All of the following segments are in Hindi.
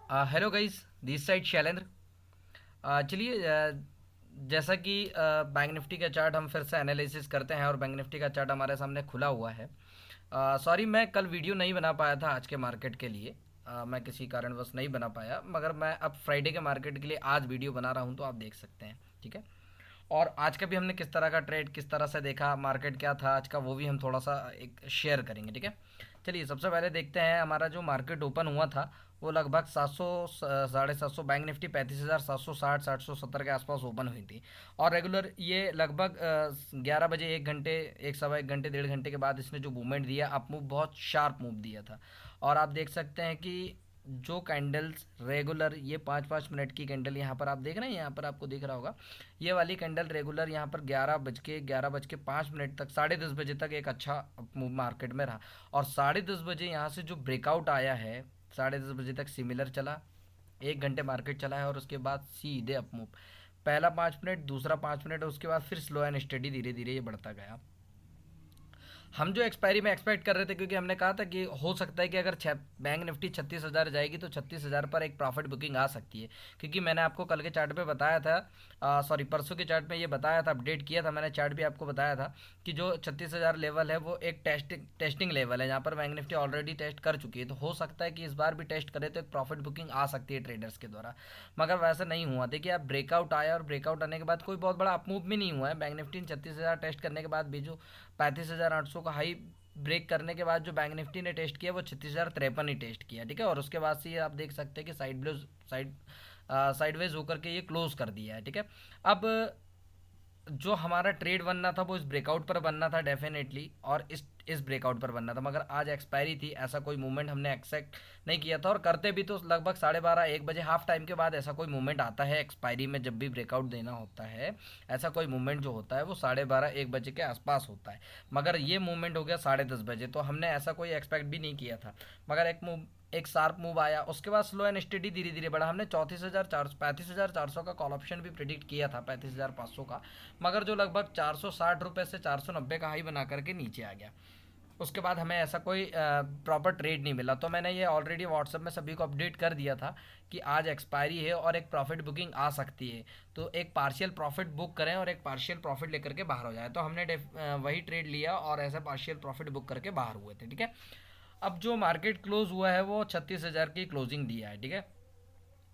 Hello guys, this side Shailendra. चलिए, जैसा कि बैंक निफ्टी का चार्ट हम फिर से एनालिसिस करते हैं और बैंक निफ्टी का चार्ट हमारे सामने खुला हुआ है। सॉरी, मैं कल वीडियो नहीं बना पाया था आज के मार्केट के लिए। मैं किसी कारणवश नहीं बना पाया, मगर मैं अब फ्राइडे के मार्केट के लिए आज वीडियो बना रहा हूँ, तो आप देख सकते हैं। ठीक है। और आज का भी हमने किस तरह का ट्रेड, किस तरह से देखा, मार्केट क्या था आज का, वो भी हम थोड़ा सा एक शेयर करेंगे। ठीक है। चलिए, सबसे पहले देखते हैं हमारा जो मार्केट ओपन हुआ था वो लगभग 700 750 बैंक निफ्टी 35,760 770 के आसपास ओपन हुई थी। और रेगुलर ये लगभग 11 बजे, 1 घंटे, एक सवा 1 घंटे, 1.5 घंटे के बाद इसने जो मूवमेंट दिया, अप मूव, बहुत शार्प मूव दिया था। और आप देख सकते हैं कि जो कैंडल्स रेगुलर, ये 5-5 मिनट की कैंडल यहाँ पर आप देख रहे हैं, यहाँ पर आपको दिख रहा होगा, ये वाली कैंडल रेगुलर यहाँ पर 11 बज के 5 मिनट तक, 10:30 बजे तक एक अच्छा मूव मार्केट में रहा। और 10:30 बजे यहाँ से जो ब्रेकआउट आया है, 10:30 बजे तक सिमिलर चला, 1 घंटे मार्केट चला है, और उसके बाद सीधे अप मूव। पहला 5 मिनट, दूसरा 5 मिनट, उसके बाद फिर स्लो एंड स्टडी धीरे धीरे ये बढ़ता गया। हम जो एक्सपायरी में एक्सपेक्ट कर रहे थे, क्योंकि हमने कहा था कि हो सकता है कि अगर बैंक निफ्टी 36,000 जाएगी तो 36,000 पर एक प्रॉफिट बुकिंग आ सकती है। क्योंकि मैंने आपको कल के चार्ट पे बताया था, सॉरी परसों के चार्ट में ये बताया था, अपडेट किया था मैंने, चार्ट भी आपको बताया था कि जो 36,000 लेवल है वो एक टेस्टिंग लेवल है, जहाँ पर बैंक निफ्टी ऑलरेडी टेस्ट कर चुकी है। तो हो सकता है कि इस बार भी टेस्ट करे तो एक प्रॉफिट बुकिंग आ सकती है ट्रेडर्स के द्वारा। मगर वैसा नहीं हुआ। देखिए, अब ब्रेकआउट आया और ब्रेकआउट आने के बाद कोई बहुत बड़ा अपमूव भी नहीं हुआ है। बैंक निफ्टी 36,000 टेस्ट करने के बाद भी जो 35,800 का हाई ब्रेक करने के बाद जो बैंक निफ्टी ने टेस्ट किया वो 36,053 ही टेस्ट किया। ठीक है। और उसके बाद से ये आप देख सकते हैं कि साइड साइडवेज होकर के ये क्लोज कर दिया है। ठीक है। अब जो हमारा ट्रेड बनना था वो इस ब्रेकआउट पर बनना था डेफिनेटली, और इस ब्रेकआउट पर बनना था, मगर आज एक्सपायरी थी, ऐसा कोई मूवमेंट हमने एक्सेप्ट नहीं किया था। और करते भी तो लगभग 12:30 1 बजे, हाफ टाइम के बाद ऐसा कोई मूवमेंट आता है एक्सपायरी में, जब भी ब्रेकआउट देना होता है ऐसा कोई मूवमेंट जो होता है वो 12:30 1 बजे के आसपास होता है। मगर ये मूवमेंट हो गया 10:30 बजे, तो हमने ऐसा कोई एक्सपेक्ट भी नहीं किया था। मगर एक शार्प मूव आया, उसके बाद स्लो एंड स्टेडी धीरे धीरे बढ़ा। हमने 35,400 का कॉल ऑप्शन भी प्रिडिक्ट किया था, 35,500 का, मगर जो लगभग 460 रुपये से 490 का हाई बना करके नीचे आ गया। उसके बाद हमें ऐसा कोई प्रॉपर ट्रेड नहीं मिला। तो मैंने ये ऑलरेडी व्हाट्सएप में सभी को अपडेट कर दिया था कि आज एक्सपायरी है और एक प्रॉफिट बुकिंग आ सकती है, तो एक पार्शियल प्रॉफिट बुक करें और एक पार्शियल प्रॉफिट लेकर के बाहर हो जाए। तो हमने वही ट्रेड लिया और ऐसे पार्शियल प्रॉफिट बुक करके बाहर हुए थे। ठीक है। अब जो मार्केट क्लोज हुआ है वो 36,000 की क्लोजिंग दिया है। ठीक है।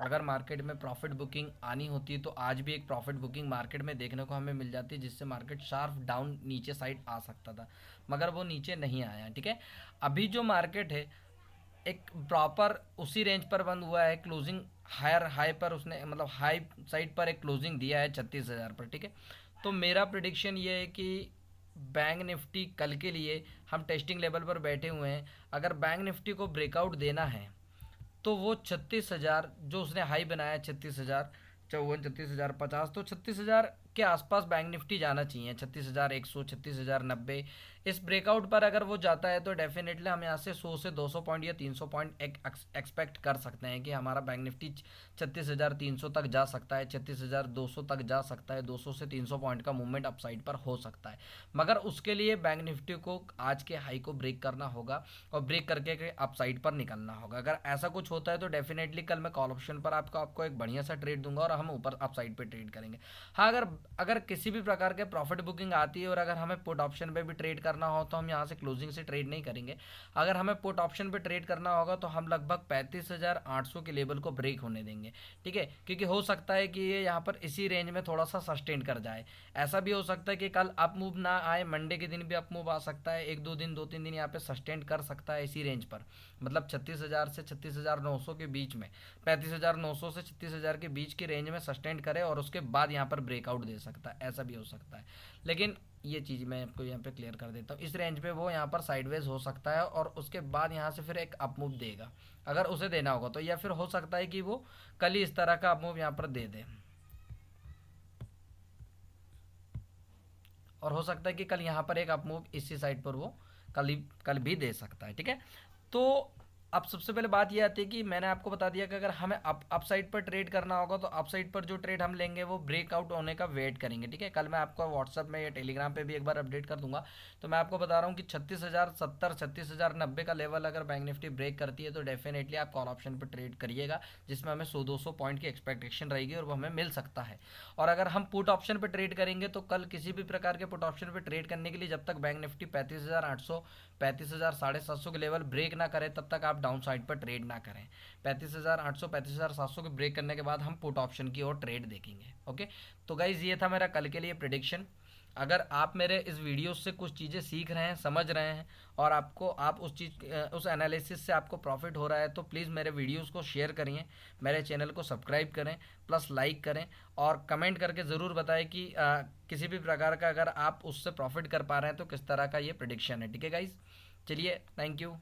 अगर मार्केट में प्रॉफिट बुकिंग आनी होती तो आज भी एक प्रॉफिट बुकिंग मार्केट में देखने को हमें मिल जाती, जिससे मार्केट शार्प डाउन नीचे साइड आ सकता था, मगर वो नीचे नहीं आया। ठीक है। अभी जो मार्केट है एक प्रॉपर उसी रेंज पर बंद हुआ है, क्लोजिंग हायर हाई पर उसने, मतलब हाई साइड पर एक क्लोजिंग दिया है 36,000 पर। ठीक है। तो मेरा प्रिडिक्शन ये है कि बैंक निफ्टी कल के लिए हम टेस्टिंग लेवल पर बैठे हुए हैं। अगर बैंक निफ्टी को ब्रेकआउट देना है तो वो 36,000 जो उसने हाई बनाया, 36,054, 36,050, तो 36,000 के आसपास बैंक निफ्टी जाना चाहिए, 36,100, 36,090। इस ब्रेकआउट पर अगर वो जाता है तो डेफिनेटली हम यहाँ से 100 से 200 पॉइंट या 300 पॉइंट एक्सपेक्ट कर सकते हैं कि हमारा बैंक निफ्टी 36,300 तक जा सकता है, 36,200 तक जा सकता है, 200 से 300 पॉइंट का मूवमेंट अपसाइड पर हो सकता है। मगर उसके लिए बैंक निफ्टी को आज के हाई को ब्रेक करना होगा और ब्रेक करके अपसाइड पर निकलना होगा। अगर ऐसा कुछ होता है तो डेफिनेटली कल मैं कॉल ऑप्शन पर आपको एक बढ़िया सा ट्रेड दूंगा और हम ऊपर अपसाइड पे ट्रेड करेंगे। हाँ, अगर अगर किसी भी प्रकार के प्रॉफिट बुकिंग आती है और अगर हमें पुट ऑप्शन पे भी ट्रेड करना हो तो हम यहाँ से क्लोजिंग से ट्रेड नहीं करेंगे। अगर हमें पुट ऑप्शन पे ट्रेड करना होगा तो हम लगभग 35,800 के लेवल को ब्रेक होने देंगे। ठीक है। क्योंकि हो सकता है कि ये यहाँ पर इसी रेंज में थोड़ा सा सस्टेन कर जाए। ऐसा भी हो सकता है कि कल अप मूव ना आए, मंडे के दिन भी अप मूव आ सकता है, 1-2 दिन, 2-3 दिन यहाँ पे सस्टेन कर सकता है इसी रेंज पर, मतलब 36,000 से 36,900 के बीच में, 35,900 से 36,000 के बीच की रेंज में सस्टेन करे और उसके बाद यहाँ पर ब्रेकआउट दे सकता है, ऐसा भी हो सकता है। लेकिन ये चीज़ मैं आपको यहाँ पे क्लियर कर देता हूँ, इस रेंज पे वो यहाँ पर साइडवेज हो सकता है और उसके बाद यहाँ से फिर एक अप मूव देगा, अगर उसे देना होगा तो। या फिर हो सकता है कि वो कल ही इस तरह का अप मूव यहाँ पर दे दे, और हो सकता है कि कल यहाँ पर एक अप मूव इसी साइड पर वो कल भी दे सकता है। ठीक है। तो अब सबसे पहले बात ये आती है कि मैंने आपको बता दिया कि अगर हमें अपसाइड पर ट्रेड करना होगा तो अपसाइड पर जो ट्रेड हम लेंगे वो ब्रेकआउट होने का वेट करेंगे, ठीक है। कल मैं आपको व्हाट्सअप में या टेलीग्राम पे भी एक बार अपडेट कर दूंगा। तो मैं आपको बता रहा हूँ कि 36,070 36,090 का लेवल अगर बैंक निफ्टी ब्रेक करती है तो डेफिनेटली आप कॉल ऑप्शन पर ट्रेड करिएगा, जिसमें हमें 100-200 पॉइंट की एक्सपेक्टेशन रहेगी और वो हमें मिल सकता है। और अगर हम पुट ऑप्शन पर ट्रेड करेंगे तो कल किसी भी प्रकार के पुट ऑप्शन पर ट्रेड करने के लिए जब तक बैंक निफ्टी 35,800 35,750 के लेवल ब्रेक ना करे तब तक आप डाउन साइड पर ट्रेड ना करें। 35,800 35,700 के ब्रेक करने के बाद हम पुट ऑप्शन की ओर ट्रेड देखेंगे। ओके, तो गाइज ये था मेरा कल के लिए प्रिडिक्शन। अगर आप मेरे इस वीडियो से कुछ चीज़ें सीख रहे हैं, समझ रहे हैं और आपको आप उस एनालिसिस से आपको प्रॉफिट हो रहा है तो प्लीज़ मेरे वीडियोस को शेयर करिए, मेरे चैनल को सब्सक्राइब करें, प्लस लाइक करें और कमेंट करके ज़रूर बताएं कि किसी भी प्रकार का अगर आप उससे प्रॉफिट कर पा रहे हैं तो किस तरह का ये प्रिडिक्शन है, ठीक है गाइज। चलिए, थैंक यू।